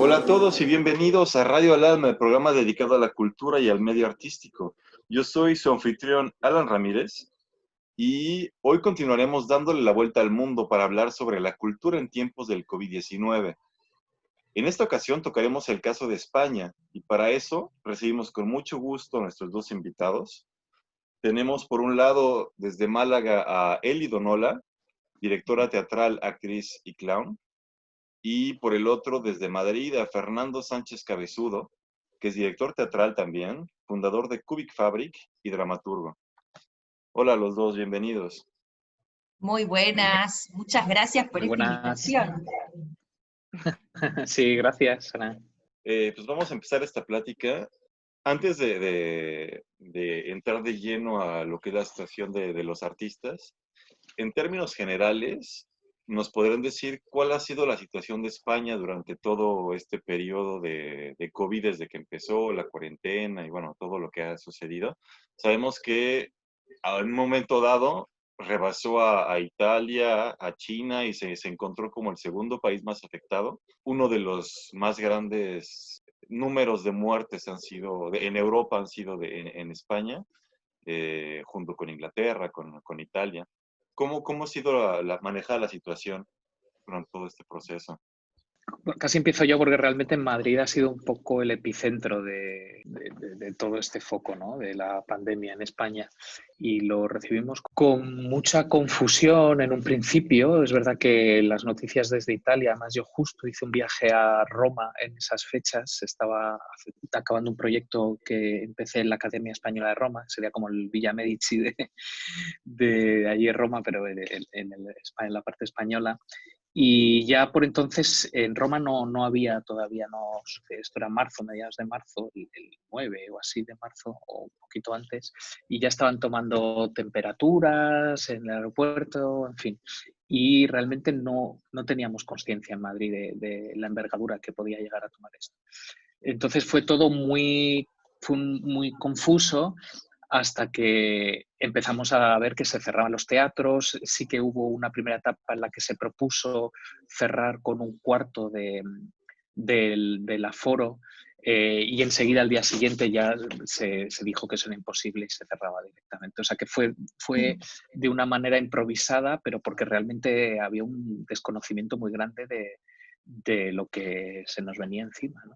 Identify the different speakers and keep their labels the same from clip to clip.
Speaker 1: Hola a todos y bienvenidos a Radio al Alma, el programa dedicado a la cultura y al medio artístico. Yo soy su anfitrión Alan Ramírez y hoy continuaremos dándole la vuelta al mundo para hablar sobre la cultura en tiempos del COVID-19. En esta ocasión tocaremos el caso de España y para eso recibimos con mucho gusto a nuestros dos invitados. Tenemos por un lado desde Málaga a Eli Donola, directora teatral, actriz y clown. Y por el otro, desde Madrid, a Fernando Sánchez Cabezudo, que es director teatral también, fundador de Cubic Fabric y dramaturgo. Hola a los dos, bienvenidos.
Speaker 2: Muy buenas, muchas gracias por
Speaker 3: Muy
Speaker 2: esta
Speaker 3: buenas.
Speaker 2: invitación.
Speaker 3: Sí, gracias, Ana.
Speaker 1: Pues vamos a empezar esta plática. Antes de entrar de lleno a lo que es la situación de los artistas, en términos generales, ¿nos podrán decir cuál ha sido la situación de España durante todo este periodo de COVID, desde que empezó la cuarentena y bueno, todo lo que ha sucedido? Sabemos que a un momento dado rebasó a Italia, a China y se encontró como el segundo país más afectado. Uno de los más grandes números de muertes en Europa han sido en España, junto con Inglaterra, con Italia. ¿Cómo ha sido manejada la situación durante todo este proceso?
Speaker 3: Bueno, casi empiezo yo porque realmente Madrid ha sido un poco el epicentro de todo este foco, ¿no?, de la pandemia en España, y lo recibimos con mucha confusión en un principio. Es verdad que las noticias desde Italia, además yo justo hice un viaje a Roma en esas fechas, estaba acabando un proyecto que empecé en la Academia Española de Roma, sería como el Villa Medici de allí en Roma, pero en la parte española. Y ya por entonces en Roma no había todavía, esto era marzo, mediados de marzo, el 9 o así de marzo, o un poquito antes, y ya estaban tomando temperaturas en el aeropuerto, en fin. Y realmente no teníamos conciencia en Madrid de la envergadura que podía llegar a tomar esto. Entonces fue todo muy confuso, hasta que empezamos a ver que se cerraban los teatros. Sí que hubo una primera etapa en la que se propuso cerrar con un cuarto del aforo, y enseguida al día siguiente ya se dijo que eso era imposible y se cerraba directamente. O sea que fue de una manera improvisada, pero porque realmente había un desconocimiento muy grande de lo que se nos venía encima, ¿no?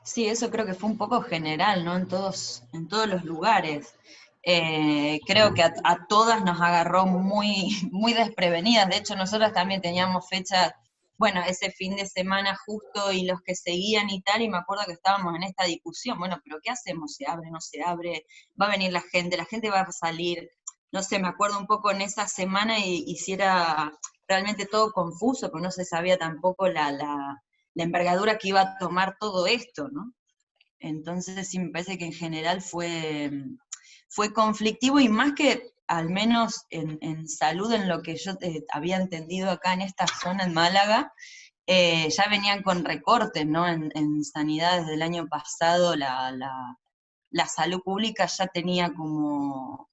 Speaker 2: Sí, eso creo que fue un poco general, ¿no? En todos los lugares. Creo que a todas nos agarró muy, muy desprevenidas. De hecho, nosotros también teníamos fechas, bueno, ese fin de semana justo y los que seguían y tal, y me acuerdo que estábamos en esta discusión, bueno, pero ¿qué hacemos? ¿Se abre, no se abre? ¿Va a venir la gente va a salir? No sé, me acuerdo un poco en esa semana y si era realmente todo confuso, porque no se sabía tampoco la envergadura que iba a tomar todo esto, ¿no? Entonces sí me parece que en general fue conflictivo, y más que al menos en salud, en lo que yo había entendido acá en esta zona, en Málaga, ya venían con recortes, ¿no? En sanidad desde el año pasado la salud pública ya tenía como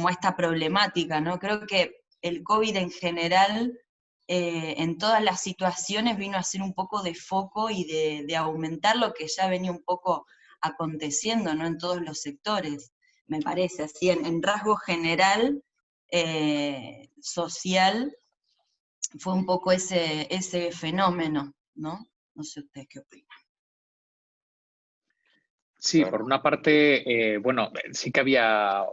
Speaker 2: esta problemática, ¿no? Creo que el COVID en general, en todas las situaciones, vino a ser un poco de foco y de aumentar lo que ya venía un poco aconteciendo, ¿no? En todos los sectores, me parece, así en rasgo general, social, fue un poco ese fenómeno, ¿no? No sé ustedes qué opinan.
Speaker 3: Sí,
Speaker 1: Claro.
Speaker 3: por una parte, bueno, sí que había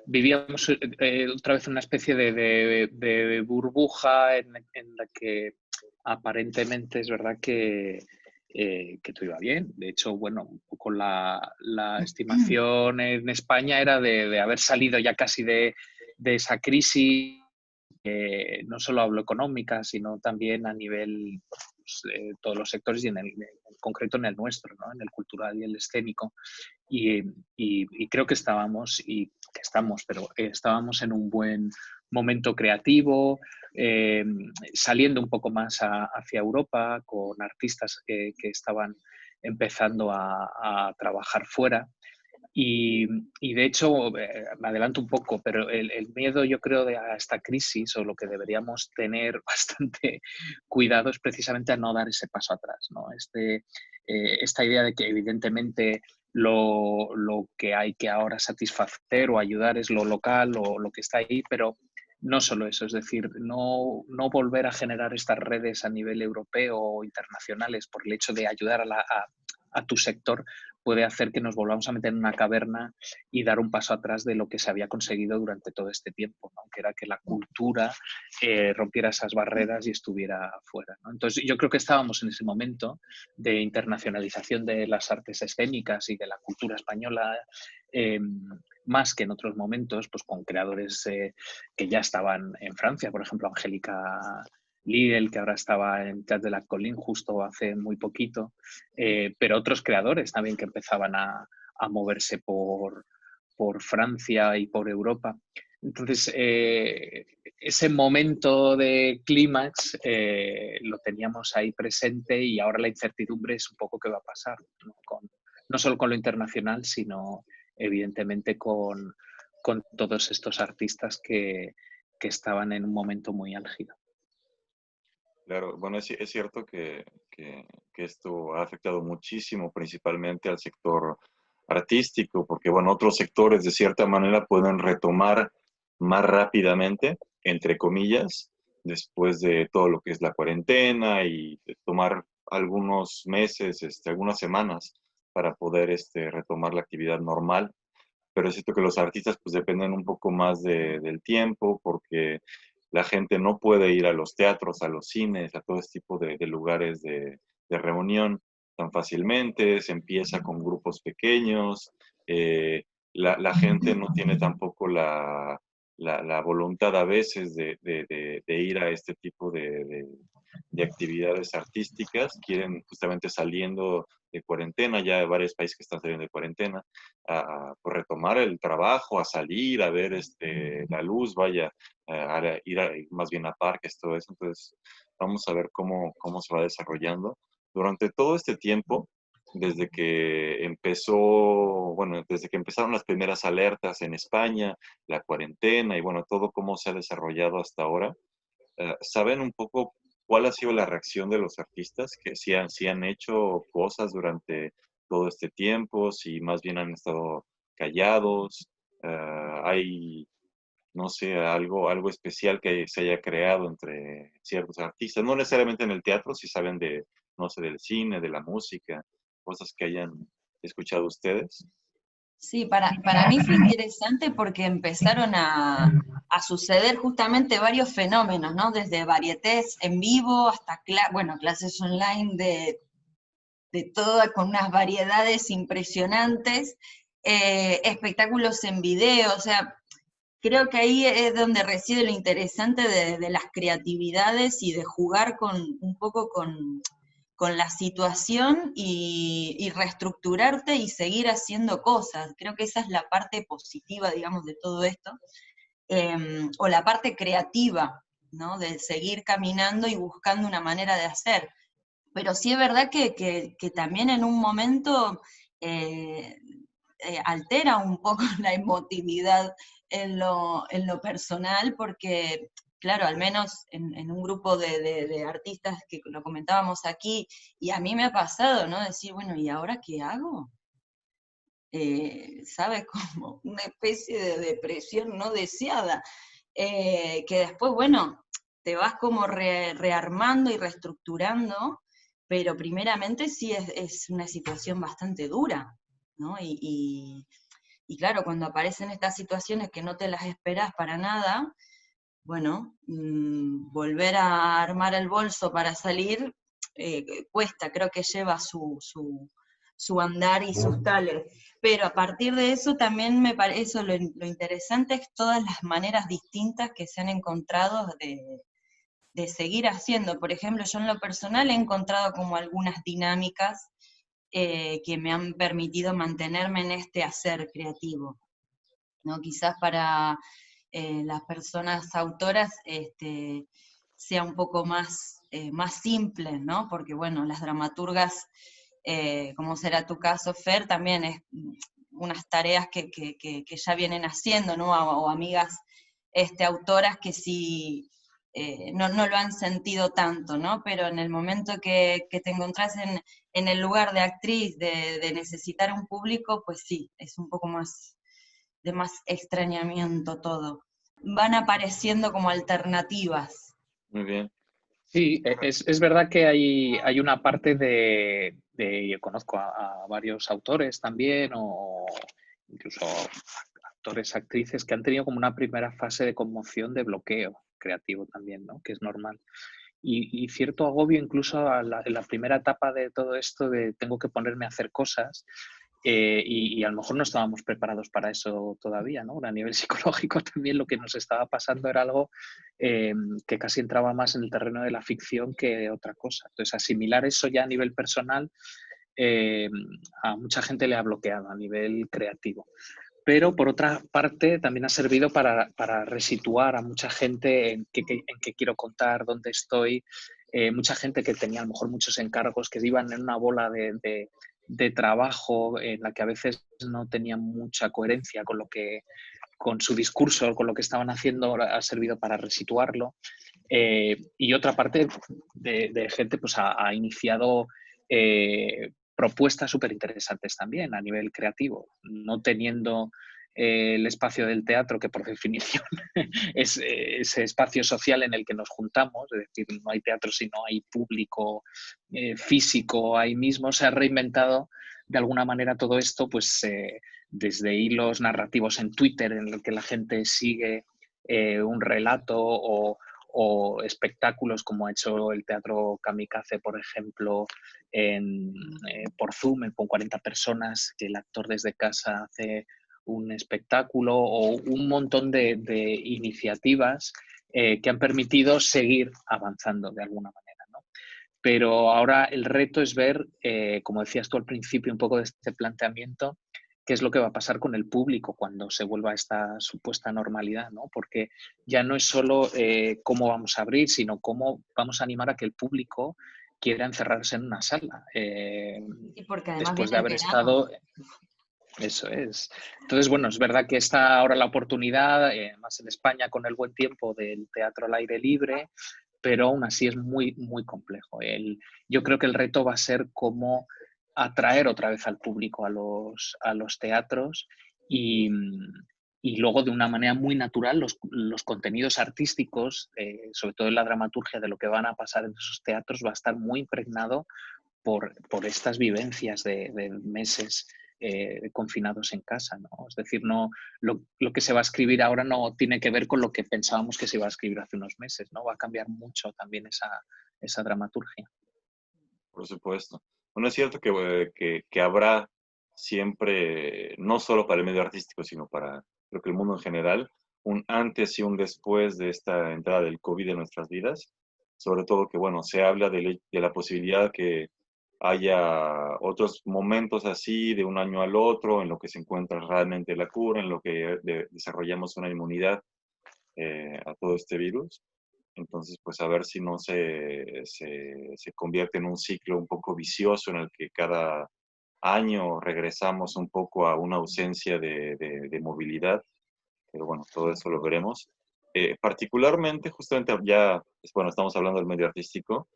Speaker 3: vivíamos otra vez una especie de burbuja en la que aparentemente es verdad que todo iba bien. De hecho, bueno, un poco la estimación en España era de haber salido ya casi de esa crisis. No solo hablo económica, sino también a nivel, pues, todos los sectores, y en concreto en el nuestro, ¿no?, en el cultural y el escénico. Y creo que estábamos en un buen momento creativo, saliendo un poco más hacia Europa, con artistas que estaban empezando a trabajar fuera. Y de hecho, me adelanto un poco, pero el miedo, yo creo, a esta crisis, o lo que deberíamos tener bastante cuidado, es precisamente a no dar ese paso atrás, ¿no? Esta idea de que evidentemente lo que hay que ahora satisfacer o ayudar es lo local o lo que está ahí, pero no solo eso, es decir, no volver a generar estas redes a nivel europeo o internacionales por el hecho de ayudar a tu sector, puede hacer que nos volvamos a meter en una caverna y dar un paso atrás de lo que se había conseguido durante todo este tiempo, ¿no? Que era que la cultura rompiera esas barreras y estuviera fuera, ¿no? Entonces, yo creo que estábamos en ese momento de internacionalización de las artes escénicas y de la cultura española, más que en otros momentos, pues con creadores que ya estaban en Francia, por ejemplo, Angélica Lidl, que ahora estaba en Teatro de la Colline justo hace muy poquito, pero otros creadores también que empezaban a moverse por Francia y por Europa. Entonces, ese momento de clímax lo teníamos ahí presente y ahora la incertidumbre es un poco qué va a pasar, ¿no? No solo con lo internacional, sino evidentemente con todos estos artistas que estaban en un momento muy álgido.
Speaker 1: Claro, bueno, es cierto que esto ha afectado muchísimo, principalmente al sector artístico, porque, bueno, otros sectores de cierta manera pueden retomar más rápidamente, entre comillas, después de todo lo que es la cuarentena y de tomar algunos meses, algunas semanas para poder retomar la actividad normal. Pero es cierto que los artistas pues dependen un poco más del tiempo, porque la gente no puede ir a los teatros, a los cines, a todo este tipo de lugares de reunión tan fácilmente. Se empieza con grupos pequeños. La gente no tiene tampoco la voluntad a veces de ir a este tipo de actividades artísticas. Quieren justamente saliendo de cuarentena, ya hay varios países que están saliendo de cuarentena, por retomar el trabajo, a salir, a ver la luz, vaya, más bien a parques, todo eso. Entonces, vamos a ver cómo se va desarrollando. Durante todo este tiempo, desde que desde que empezaron las primeras alertas en España, la cuarentena y bueno, todo cómo se ha desarrollado hasta ahora, ¿saben un poco cuál ha sido la reacción de los artistas? Que si han hecho cosas durante todo este tiempo, si más bien han estado callados, hay, no sé, algo especial que se haya creado entre ciertos artistas, no necesariamente en el teatro, si saben no sé, del cine, de la música, cosas que hayan escuchado ustedes.
Speaker 2: Sí, para mí fue interesante porque empezaron a suceder justamente varios fenómenos, ¿no? Desde varietés en vivo hasta, clases online de todo, con unas variedades impresionantes, espectáculos en video, o sea, creo que ahí es donde reside lo interesante de las creatividades y de jugar un poco con la situación y reestructurarte y seguir haciendo cosas. Creo que esa es la parte positiva, digamos, de todo esto, o la parte creativa, ¿no? De seguir caminando y buscando una manera de hacer. Pero sí es verdad que también en un momento altera un poco la emotividad en lo personal, porque claro, al menos en un grupo de artistas que lo comentábamos aquí, y a mí me ha pasado, ¿no? Decir, bueno, ¿y ahora qué hago? ¿Sabes? Como una especie de depresión no deseada, que después, bueno, te vas como rearmando y reestructurando, pero primeramente sí es una situación bastante dura, ¿no? Y claro, cuando aparecen estas situaciones que no te las esperás para nada, bueno, volver a armar el bolso para salir cuesta, creo que lleva su andar y sus tales. Pero a partir de eso también me parece, lo interesante es todas las maneras distintas que se han encontrado de seguir haciendo. Por ejemplo, yo en lo personal he encontrado como algunas dinámicas que me han permitido mantenerme en este hacer creativo, ¿no? Quizás para las personas autoras sea un poco más simple, ¿no? Porque bueno, las dramaturgas, como será tu caso, Fer, también unas tareas que ya vienen haciendo, ¿no? O amigas autoras que sí no lo han sentido tanto, ¿no? Pero en el momento que te encontrás en el lugar de actriz, de necesitar un público, pues sí, es un poco más de más extrañamiento todo. Van apareciendo como alternativas.
Speaker 1: Muy bien.
Speaker 3: Sí, es verdad que hay una parte yo conozco a varios autores también, o incluso actores, actrices, que han tenido como una primera fase de conmoción, de bloqueo creativo también, ¿no? Que es normal. Y cierto agobio incluso en la primera etapa de todo esto de tengo que ponerme a hacer cosas, y a lo mejor no estábamos preparados para eso todavía, ¿no? A nivel psicológico también lo que nos estaba pasando era algo que casi entraba más en el terreno de la ficción que otra cosa. Entonces, asimilar eso ya a nivel personal, eh, a mucha gente le ha bloqueado a nivel creativo. Pero por otra parte también ha servido para resituar a mucha gente en qué quiero contar, dónde estoy. Mucha gente que tenía a lo mejor muchos encargos, que iban en una bola de trabajo en la que a veces no tenían mucha coherencia con su discurso, con lo que estaban haciendo, ha servido para resituarlo. Y otra parte de gente pues ha iniciado propuestas súper interesantes también a nivel creativo, no teniendo el espacio del teatro, que por definición es ese espacio social en el que nos juntamos, es decir, no hay teatro si no hay público físico ahí mismo. Se ha reinventado de alguna manera todo esto, pues desde hilos narrativos en Twitter en el que la gente sigue un relato, o espectáculos como ha hecho el Teatro Kamikaze, por ejemplo, por Zoom, con 40 personas, que el actor desde casa hace un espectáculo, o un montón de iniciativas que han permitido seguir avanzando de alguna manera, ¿no? Pero ahora el reto es ver, como decías tú al principio, un poco de este planteamiento, qué es lo que va a pasar con el público cuando se vuelva a esta supuesta normalidad, ¿no? Porque ya no es solo cómo vamos a abrir, sino cómo vamos a animar a que el público quiera encerrarse en una sala.
Speaker 2: Y porque además
Speaker 3: Después
Speaker 2: viene
Speaker 3: de
Speaker 2: el
Speaker 3: haber
Speaker 2: verano.
Speaker 3: estado... Eso es. Entonces, bueno, es verdad que está ahora la oportunidad, más en España con el buen tiempo, del teatro al aire libre, pero aún así es muy, muy complejo. Yo creo que el reto va a ser cómo atraer otra vez al público a los teatros, y luego de una manera muy natural los contenidos artísticos, sobre todo en la dramaturgia de lo que van a pasar en esos teatros, va a estar muy impregnado por estas vivencias de meses confinados en casa, ¿no? Es decir, no, lo que se va a escribir ahora no tiene que ver con lo que pensábamos que se iba a escribir hace unos meses, ¿no? Va a cambiar mucho también esa dramaturgia.
Speaker 1: Por supuesto. Bueno, es cierto que habrá siempre, no solo para el medio artístico, sino para, creo que el mundo en general, un antes y un después de esta entrada del COVID en nuestras vidas. Sobre todo que, bueno, se habla de la posibilidad que haya otros momentos así de un año al otro, en lo que se encuentra realmente la cura, en lo que desarrollamos una inmunidad a todo este virus. Entonces, pues a ver si no se convierte en un ciclo un poco vicioso en el que cada año regresamos un poco a una ausencia de movilidad. Pero bueno, todo eso lo veremos. Particularmente, justamente ya, bueno, estamos hablando del medio artístico.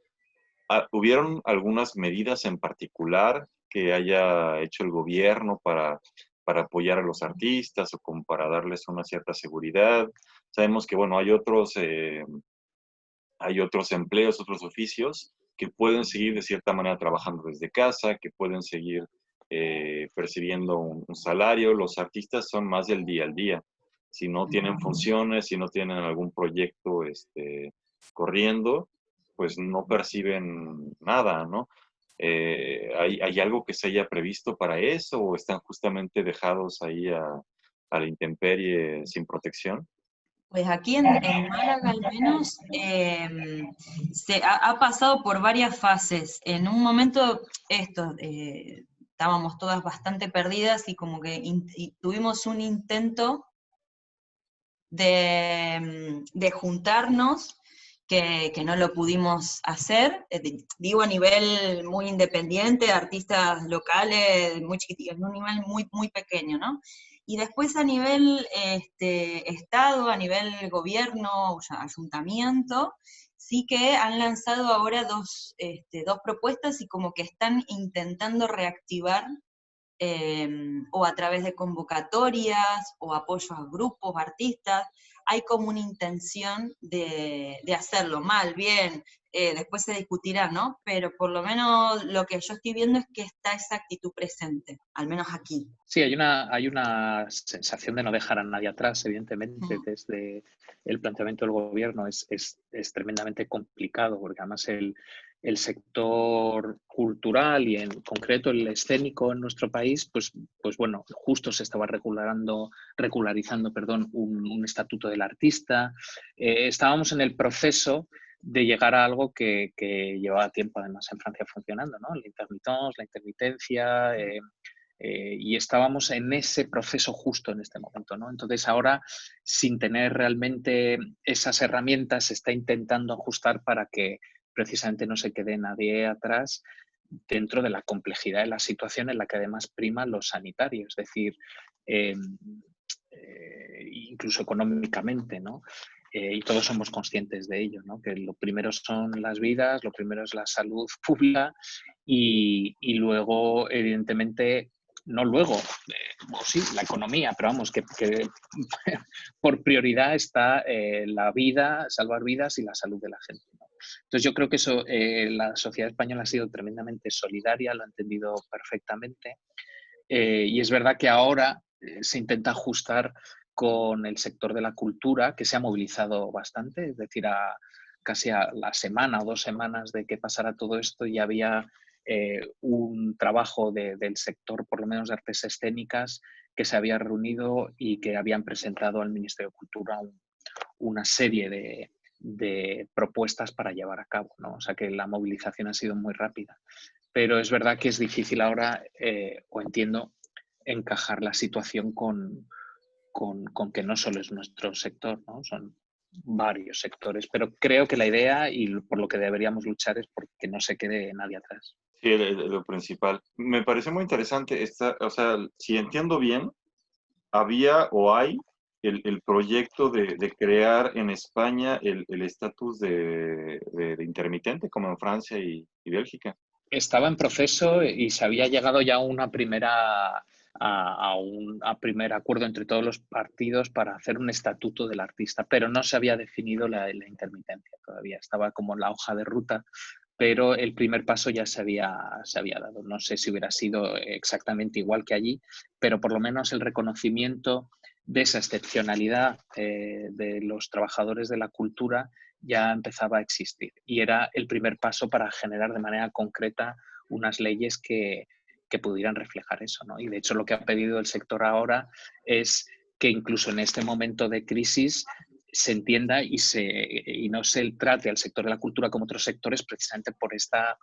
Speaker 1: ¿Hubieron algunas medidas en particular que haya hecho el gobierno para apoyar a los artistas o como para darles una cierta seguridad? Sabemos que, bueno, hay otros empleos, otros oficios que pueden seguir de cierta manera trabajando desde casa, que pueden seguir percibiendo un salario. Los artistas son más del día al día. Si no tienen funciones, si no tienen algún proyecto corriendo, pues no perciben nada, ¿no? ¿Hay algo que se haya previsto para eso o están justamente dejados ahí a la intemperie sin protección?
Speaker 2: Pues aquí en Málaga al menos se ha pasado por varias fases. En un momento estábamos todas bastante perdidas y como que tuvimos un intento de juntarnos, que no lo pudimos hacer, digo a nivel muy independiente, artistas locales muy chiquititos, en un nivel muy, muy pequeño, ¿no? Y después a nivel Estado, a nivel gobierno, o sea, ayuntamiento, sí que han lanzado ahora dos propuestas y como que están intentando reactivar o a través de convocatorias o apoyos a grupos, artistas, hay como una intención de hacerlo mal, bien, después se discutirá, ¿no? Pero por lo menos lo que yo estoy viendo es que está esa actitud presente, al menos aquí.
Speaker 3: Sí, hay una sensación de no dejar a nadie atrás, evidentemente, desde el planteamiento del gobierno es tremendamente complicado, porque además el sector cultural y en concreto el escénico en nuestro país, pues bueno, justo se estaba regularizando, perdón, un estatuto del artista. Estábamos en el proceso de llegar a algo que llevaba tiempo además en Francia funcionando, ¿no? La intermitence, la intermitencia, y estábamos en ese proceso justo en este momento, ¿no? Entonces ahora, sin tener realmente esas herramientas, se está intentando ajustar para que precisamente no se quede nadie atrás dentro de la complejidad de la situación en la que además prima lo sanitario, es decir, eh, incluso económicamente, ¿no? Y todos somos conscientes de ello, ¿no? Que lo primero son las vidas, lo primero es la salud pública y luego, evidentemente, no luego, o sí, la economía, pero vamos, que por prioridad está la vida, salvar vidas y la salud de la gente, ¿no? Entonces yo creo que eso, la sociedad española ha sido tremendamente solidaria, lo ha entendido perfectamente, y es verdad que ahora se intenta ajustar con el sector de la cultura, que se ha movilizado bastante, es decir, casi a la semana o 2 semanas de que pasara todo esto ya había un trabajo del sector, por lo menos de artes escénicas, que se había reunido y que habían presentado al Ministerio de Cultura una serie de propuestas para llevar a cabo, ¿no? O sea que la movilización ha sido muy rápida. Pero es verdad que es difícil ahora, o entiendo, encajar la situación con que no solo es nuestro sector, ¿no? Son varios sectores, pero creo que la idea y por lo que deberíamos luchar es porque no se quede nadie atrás.
Speaker 1: Sí, lo principal. Me parece muy interesante, o sea, si entiendo bien, había o hay el proyecto de crear en España el estatus de intermitente, como en Francia y Bélgica.
Speaker 3: Estaba en proceso y se había llegado ya a una a primer acuerdo entre todos los partidos para hacer un estatuto del artista, pero no se había definido la intermitencia todavía. Estaba como la hoja de ruta, pero el primer paso ya se había dado. No sé si hubiera sido exactamente igual que allí, pero por lo menos el reconocimiento de esa excepcionalidad de los trabajadores de la cultura ya empezaba a existir y era el primer paso para generar de manera concreta unas leyes que pudieran reflejar eso, ¿no? Y de hecho lo que ha pedido el sector ahora es que incluso en este momento de crisis se entienda y no se trate al sector de la cultura como otros sectores precisamente por esta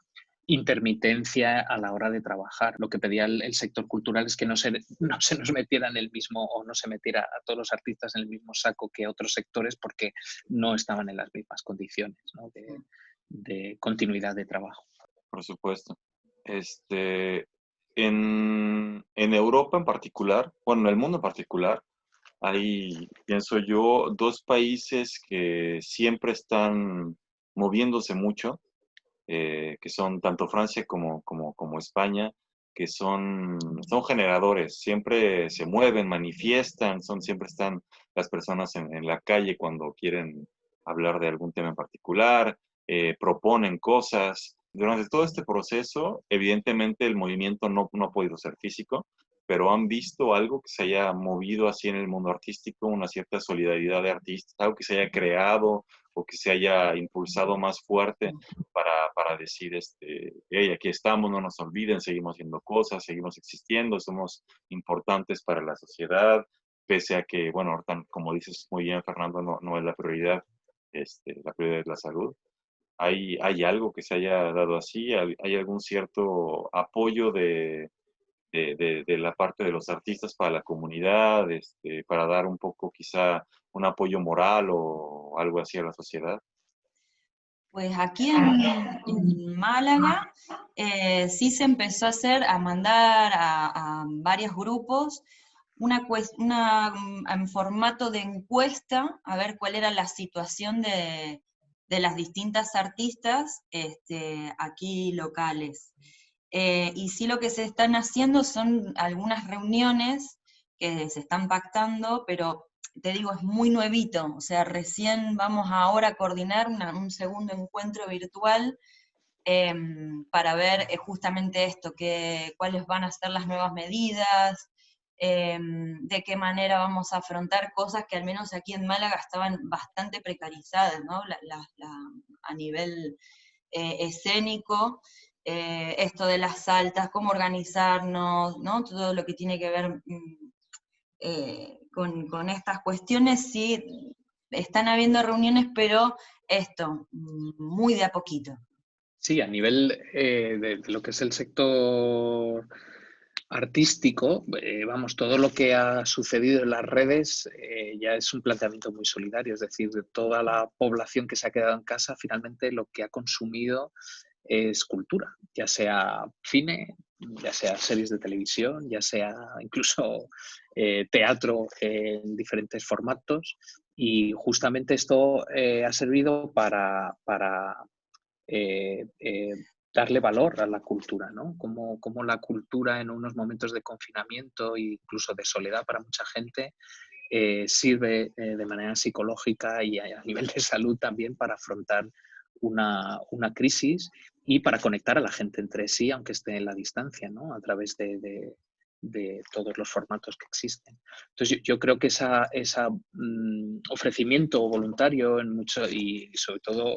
Speaker 3: intermitencia a la hora de trabajar. Lo que pedía el sector cultural es que no se nos metiera en el mismo o no se metiera a todos los artistas en el mismo saco que otros sectores porque no estaban en las mismas condiciones, ¿no? de continuidad de trabajo.
Speaker 1: Por supuesto. En Europa en particular, bueno, en el mundo en particular, hay, pienso yo, dos países que siempre están moviéndose mucho, que son tanto Francia como España, que son generadores, siempre se mueven, manifiestan, siempre están las personas en la calle cuando quieren hablar de algún tema en particular, proponen cosas. Durante todo este proceso, evidentemente el movimiento no ha podido ser físico, pero han visto algo que se haya movido así en el mundo artístico, una cierta solidaridad de artistas, algo que se haya creado o que se haya impulsado más fuerte para decir, hey, aquí estamos, no nos olviden, seguimos haciendo cosas, seguimos existiendo, somos importantes para la sociedad, pese a que, bueno, ahorita, como dices muy bien, Fernando, no es la prioridad, la prioridad es la salud. ¿Hay algo que se haya dado así? ¿Hay algún cierto apoyo de la parte de los artistas para la comunidad, para dar un poco quizá un apoyo moral o algo así a la sociedad?
Speaker 2: Pues aquí en Málaga sí se empezó a hacer, a mandar a varios grupos en formato de encuesta, a ver cuál era la situación de las distintas artistas aquí locales. Y sí lo que se están haciendo son algunas reuniones que se están pactando, pero te digo, es muy nuevito, o sea, recién vamos ahora a coordinar un segundo encuentro virtual para ver justamente esto, cuáles van a ser las nuevas medidas, de qué manera vamos a afrontar cosas que al menos aquí en Málaga estaban bastante precarizadas, ¿no? A nivel escénico, esto de las saltas, cómo organizarnos, ¿no? Todo lo que tiene que ver con estas cuestiones, sí, están habiendo reuniones, pero esto, muy de a poquito.
Speaker 3: Sí, a nivel de lo que es el sector artístico, vamos, todo lo que ha sucedido en las redes ya es un planteamiento muy solidario, es decir, de toda la población que se ha quedado en casa, finalmente lo que ha consumido es cultura, ya sea cine, ya sea series de televisión, ya sea incluso teatro en diferentes formatos, y justamente esto ha servido para darle valor a la cultura, ¿no? Como la cultura en unos momentos de confinamiento e incluso de soledad para mucha gente sirve de manera psicológica y a nivel de salud también para afrontar una crisis y para conectar a la gente entre sí, aunque esté en la distancia, ¿no? A través de todos los formatos que existen. Entonces, yo creo que ese ofrecimiento voluntario en mucho y sobre todo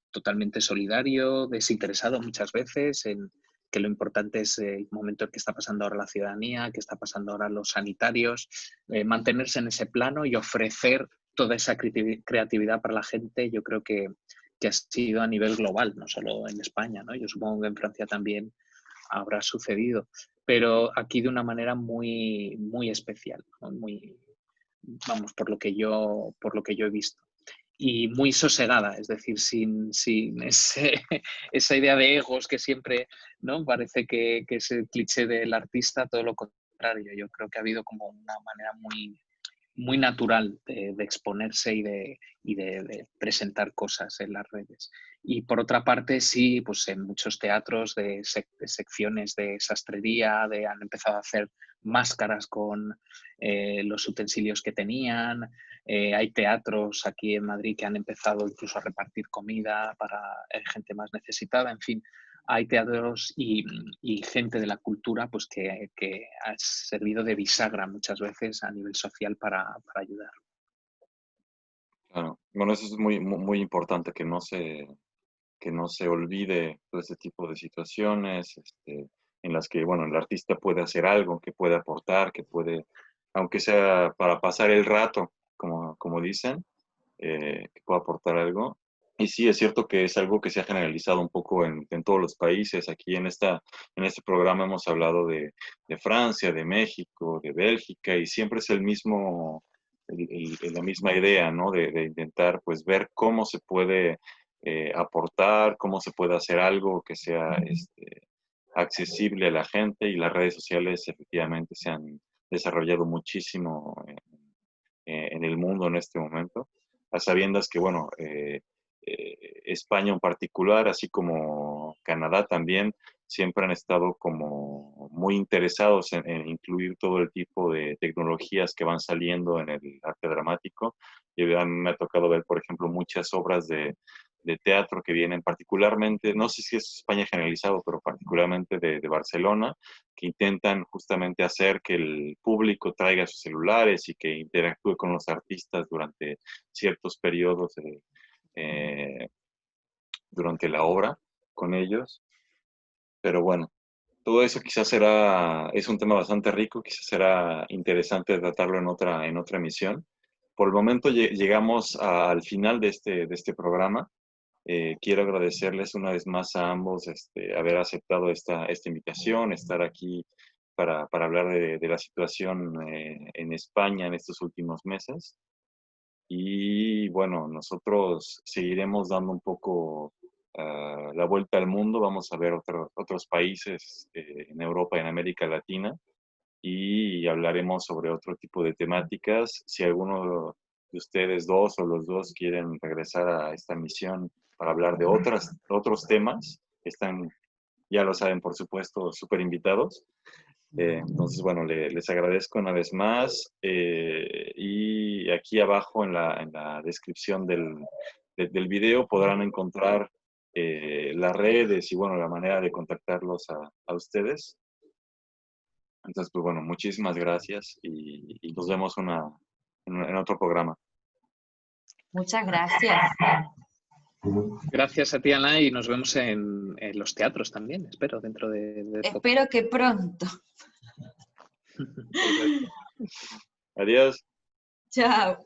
Speaker 3: totalmente solidario, desinteresado muchas veces, en que lo importante es el momento en que está pasando ahora la ciudadanía, que está pasando ahora los sanitarios, mantenerse en ese plano y ofrecer toda esa creatividad para la gente, yo creo que ha sido a nivel global, no solo en España, ¿no? Yo supongo que en Francia también habrá sucedido, pero aquí de una manera muy, muy especial, ¿no? Muy, vamos, por lo que yo he visto. Y muy sosegada, es decir, sin esa idea de egos que siempre, ¿no? Parece que es el cliché del artista, todo lo contrario. Yo creo que ha habido como una manera muy, muy natural de exponerse de presentar cosas en las redes. Y por otra parte, sí, pues en muchos teatros de secciones de sastrería, han empezado a hacer máscaras con los utensilios que tenían. Hay teatros aquí en Madrid que han empezado incluso a repartir comida para gente más necesitada. En fin, hay teatros y gente de la cultura pues que ha servido de bisagra muchas veces a nivel social para ayudar.
Speaker 1: Claro. Bueno, eso es muy importante, que no se olvide todo ese tipo de situaciones, en las que, bueno, el artista puede hacer algo, que puede aportar, que puede, aunque sea para pasar el rato, como dicen, que pueda aportar algo. Y sí, es cierto que es algo que se ha generalizado un poco en todos los países. Aquí en este programa hemos hablado de Francia, de México, de Bélgica, y siempre es la misma idea, ¿no? De intentar, pues, ver cómo se puede aportar, cómo se puede hacer algo que sea accesible a la gente, y las redes sociales efectivamente se han desarrollado muchísimo en el mundo en este momento, a sabiendas que, bueno, España en particular, así como Canadá también, siempre han estado como muy interesados en incluir todo el tipo de tecnologías que van saliendo en el arte dramático. Y a mí me ha tocado ver, por ejemplo, muchas obras de teatro que vienen particularmente, no sé si es España generalizado, pero particularmente de Barcelona, que intentan justamente hacer que el público traiga sus celulares y que interactúe con los artistas durante ciertos periodos durante la obra con ellos. Pero bueno, todo eso quizás es un tema bastante rico, quizás será interesante tratarlo en otra emisión. Por el momento llegamos al final de este programa. Quiero agradecerles una vez más a ambos haber aceptado esta invitación, estar aquí para hablar de la situación en España en estos últimos meses. Y bueno, nosotros seguiremos dando un poco la vuelta al mundo. Vamos a ver otros países en Europa y en América Latina y hablaremos sobre otro tipo de temáticas. Si alguno de ustedes dos o los dos quieren regresar a esta misión para hablar de otros temas, están, ya lo saben, por supuesto, súper invitados. Entonces, bueno, les agradezco una vez más y aquí abajo en la descripción del video podrán encontrar las redes y, bueno, la manera de contactarlos a ustedes. Entonces, pues bueno, muchísimas gracias y nos vemos en otro programa.
Speaker 2: Muchas gracias.
Speaker 3: Gracias a ti, Ana, y nos vemos en los teatros también, espero, dentro de poco.
Speaker 2: Espero que pronto.
Speaker 1: Adiós.
Speaker 2: Chao.